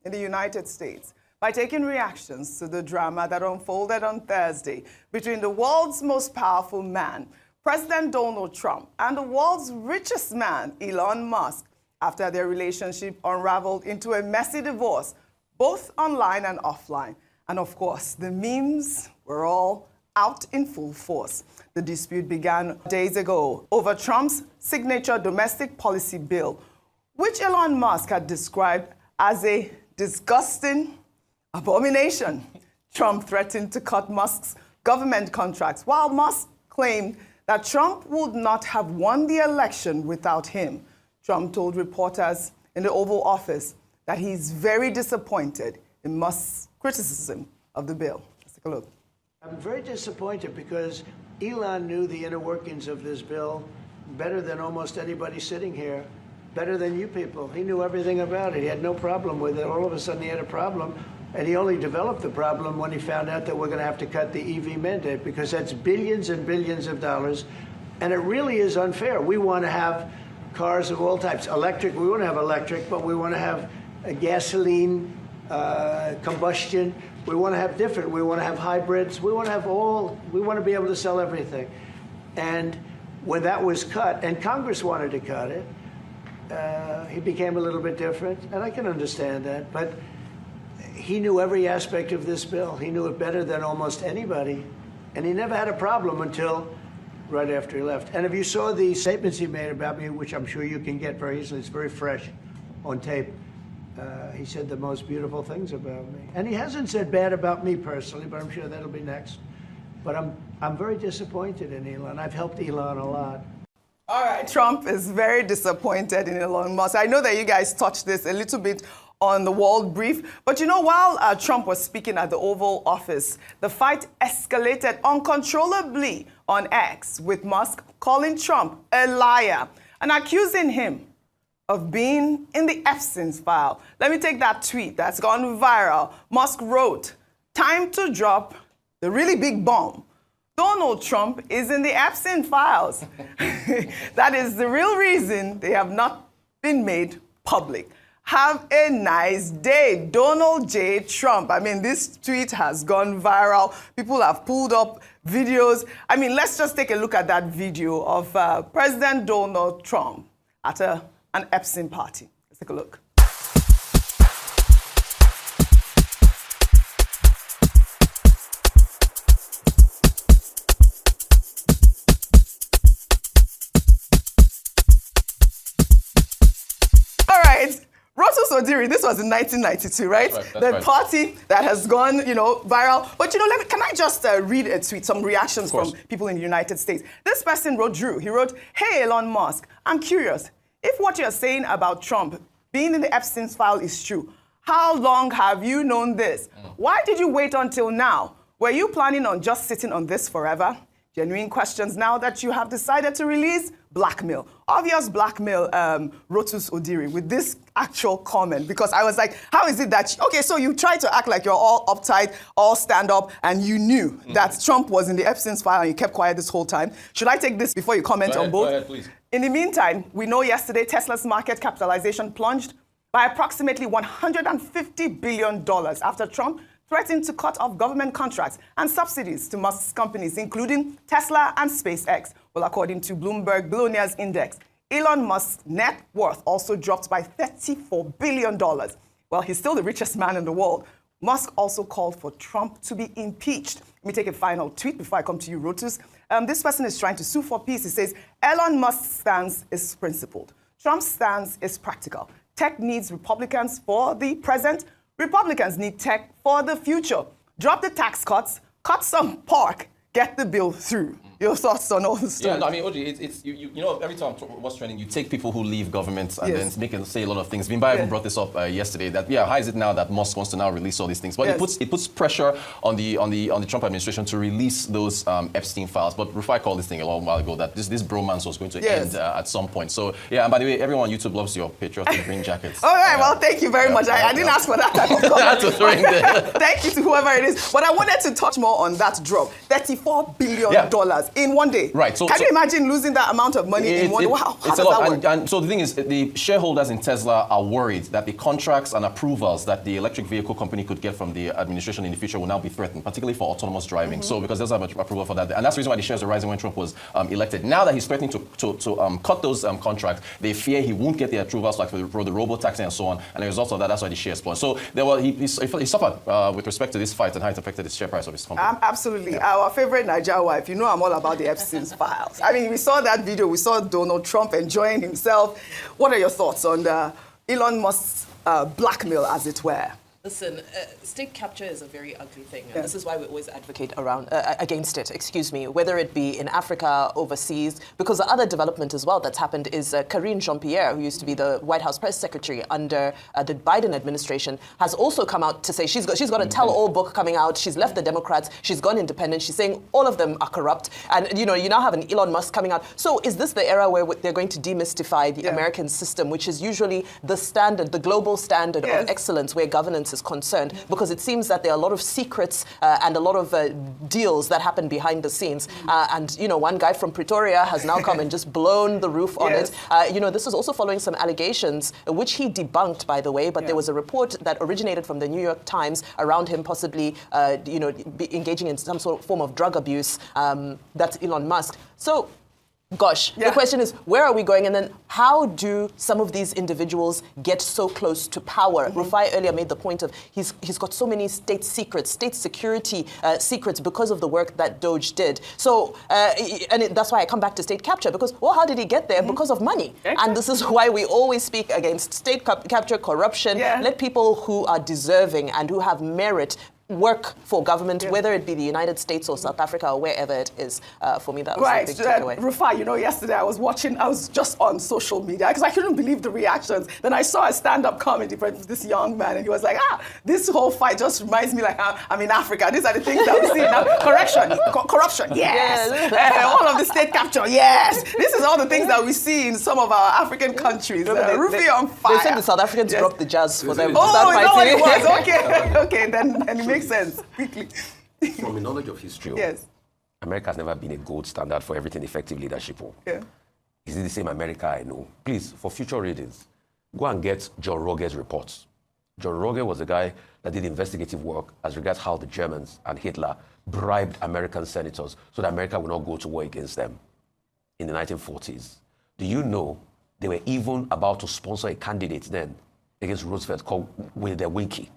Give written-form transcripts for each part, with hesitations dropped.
in the United States by taking reactions to the drama that unfolded on Thursday between the world's most powerful man, President Donald Trump, and the world's richest man, Elon Musk, after their relationship unraveled into a messy divorce, both online and offline. And of course, the memes were all out in full force. The dispute began days ago over Trump's signature domestic policy bill, which Elon Musk had described as a disgusting abomination. Trump threatened to cut Musk's government contracts, while Musk claimed that Trump would not have won the election without him. Trump told reporters in the Oval Office that he's very disappointed in Musk's criticism of the bill. Let's take a look. I'm very disappointed because Elon knew the inner workings of this bill better than almost anybody sitting here, better than you people. He knew everything about it. He had no problem with it. All of a sudden he had a problem, and he only developed the problem when he found out that we're going to have to cut the EV mandate, because that's billions and billions of dollars, and it really is unfair. We want to have cars of all types. Electric, we want to have electric, but we want to have a gasoline, combustion. We want to have different. We want to have hybrids. We want to have all. We want to be able to sell everything. And when that was cut, and Congress wanted to cut it, he became a little bit different, and I can understand that. But he knew every aspect of this bill. He knew it better than almost anybody, and he never had a problem until right after he left. And if you saw the statements he made about me, which I'm sure you can get very easily, it's very fresh on tape. He said the most beautiful things about me. And he hasn't said bad about me personally, but I'm sure that'll be next. But I'm very disappointed in Elon. I've helped Elon a lot. All right, Trump is very disappointed in Elon Musk. I know that you guys touched this a little bit on the World Brief, but you know, while Trump was speaking at the Oval Office, the fight escalated uncontrollably on X, with Musk calling Trump a liar and accusing him of being in the Epstein file. Let me take that tweet that's gone viral. Musk wrote, "Time to drop the really big bomb. Donald Trump is in the Epstein files." That is the real reason they have not been made public. Have a nice day, Donald J. Trump. I mean, this tweet has gone viral. People have pulled up videos. I mean, let's just take a look at that video of President Donald Trump at an Epstein party. Let's take a look. All right. Rotus Odiri, this was in 1992, right? That's the right. party that has gone, viral. But, can I just read a tweet, some reactions from people in the United States? This person wrote Drew. He wrote, "Hey, Elon Musk, I'm curious. If what you're saying about Trump being in the Epstein file is true, how long have you known this? Why did you wait until now? Were you planning on just sitting on this forever? Genuine questions now that you have decided to release blackmail." Obvious blackmail, Rotus Odiri, with this actual comment, because I was like, how is it that, so you try to act like you're all uptight, all stand up, and you knew that Trump was in the Epstein file and you kept quiet this whole time. Should I take this before you comment on both? Go ahead, please. In the meantime, we know yesterday Tesla's market capitalization plunged by approximately $150 billion after Trump threatened to cut off government contracts and subsidies to Musk's companies, including Tesla and SpaceX. Well, according to Bloomberg Billionaires Index, Elon Musk's net worth also dropped by $34 billion. Well, he's still the richest man in the world. Musk also called for Trump to be impeached. Let me take a final tweet before I come to you, Rotus. This person is trying to sue for peace. He says, "Elon Musk's stance is principled. Trump's stance is practical. Tech needs Republicans for the present. Republicans need tech for the future. Drop the tax cuts, cut some pork, get the bill through." Your thoughts on all this stuff? Yeah, no, I mean, Oji, it's every time what's trending, you take people who leave governments and then make them say a lot of things. Bimba even brought this up yesterday. That how is it now that Musk wants to now release all these things? But it puts pressure on the Trump administration to release those Epstein files. But Rufai called this thing a long while ago that this bromance was going to end at some point. So and by the way, everyone on YouTube loves your patriotic green jackets. All right, well, thank you very much. I didn't ask for that type of comment. Thank you to whoever it is. But I wanted to touch more on that drop. $34 billion. in one day. Right. So, can you imagine losing that amount of money in one day? Wow, how it's does a lot. that work? And so the thing is, the shareholders in Tesla are worried that the contracts and approvals that the electric vehicle company could get from the administration in the future will now be threatened, particularly for autonomous driving. So because there's not much approval for that, and that's the reason why the shares are rising when Trump was elected. Now that he's threatening to cut those contracts, they fear he won't get the approvals like for the robo-taxi and so on. And as a result of that, that's why the shares plunged. So he suffered with respect to this fight and how it affected the share price of his company. Absolutely. Yeah. Our favorite Niger wife, you know I'm all about the Epstein's files. I mean, we saw that video. We saw Donald Trump enjoying himself. What are your thoughts on Elon Musk's blackmail, as it were? Listen, state capture is a very ugly thing. And Yeah. this is why we always advocate against it, whether it be in Africa, overseas, because the other development as well that's happened is Karine Jean-Pierre, who used to be the White House press secretary under the Biden administration, has also come out to say she's got a tell-all book coming out. She's left the Democrats. She's gone independent. She's saying all of them are corrupt. And, you now have an Elon Musk coming out. So is this the era where they're going to demystify the American system, which is usually the standard, the global standard of excellence where governance is concerned, because it seems that there are a lot of secrets and a lot of deals that happen behind the scenes. And one guy from Pretoria has now come and just blown the roof on it. This is also following some allegations, which he debunked, by the way, but there was a report that originated from the New York Times around him possibly, engaging in some sort of form of drug abuse. That's Elon Musk. So, gosh, the question is, where are we going? And then how do some of these individuals get so close to power? Rufai earlier made the point of he's got so many state secrets, state security secrets because of the work that Doge did. So, that's why I come back to state capture, because, how did he get there? Because of money. And this is why we always speak against state capture, corruption. Let people who are deserving and who have merit work for government, whether it be the United States or South Africa or wherever it is. For me, that was a big takeaway. Rufai, yesterday I was just on social media because I couldn't believe the reactions. Then I saw a stand-up comedy from this young man, and he was like, this whole fight just reminds me like I'm in Africa. These are the things that we see now. Corruption, yes. All of the state capture, yes. This is all the things that we see in some of our African countries. Rufai on fire. They said the South Africans dropped the jazz for them. Oh, is that what it was? Okay, then it makes sense. Quickly. From a knowledge of history, America has never been a gold standard for everything effective leadership. Is it the same America I know? Please, for future readings, go and get John Roger's reports. John Roger was the guy that did investigative work as regards how the Germans and Hitler bribed American senators so that America would not go to war against them in the 1940s. Do you know they were even about to sponsor a candidate then against Roosevelt called Wilder Winkie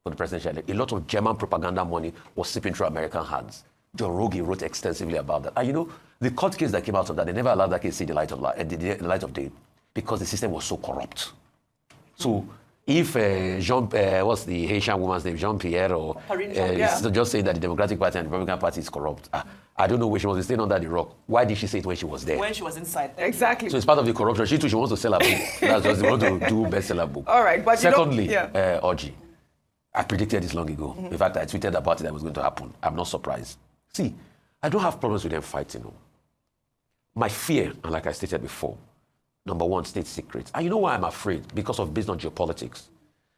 for the presidential. A lot of German propaganda money was slipping through American hands. John Roge wrote extensively about that. And the court case that came out of that, they never allowed that case to see the light of day because the system was so corrupt. So if what's the Haitian woman's name, Jean-Pierre, or just saying that the Democratic Party and the Republican Party is corrupt, I don't know where she was staying under the rock. Why did she say it when she was there? When she was inside. Exactly. So it's part of the corruption. She too, she wants to sell a book. That's just, they want to do bestseller book. All right, but secondly, Oji, I predicted this long ago. In fact, I tweeted about it that was going to happen. I'm not surprised. See, I don't have problems with them fighting. My fear, and like I stated before, number one, state secrets. And you know why I'm afraid? Because of based on geopolitics.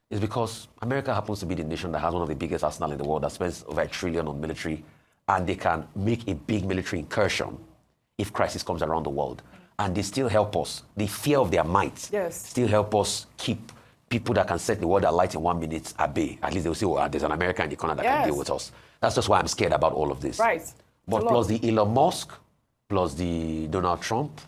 It's because America happens to be the nation that has one of the biggest arsenal in the world that spends over $1 trillion on military, and they can make a big military incursion if crisis comes around the world. And they still help us. The fear of their might still help us keep people that can set the world alight in 1 minute at bay. At least they'll say, there's an America in the corner that can deal with us. That's just why I'm scared about all of this. Right. But plus the Elon Musk, plus the Donald Trump,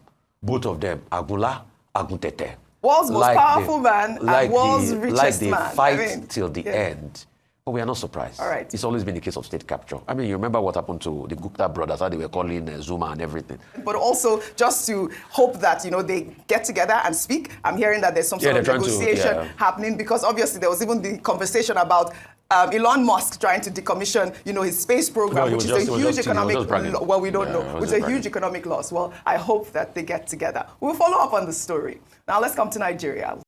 both of them, Agula, Aguntete. World's most powerful man and world's richest man. They fight till the end. But we are not surprised. All right. It's always been the case of state capture. I mean, you remember what happened to the Gupta brothers, how they were calling Zuma and everything. But also, just to hope that, they get together and speak. I'm hearing that there's some sort of negotiation happening, because obviously there was even the conversation about Elon Musk trying to decommission, his space program, which is a huge economic loss. Well, we don't know. Which is a huge economic loss. Well, I hope that they get together. We'll follow up on the story. Now let's come to Nigeria.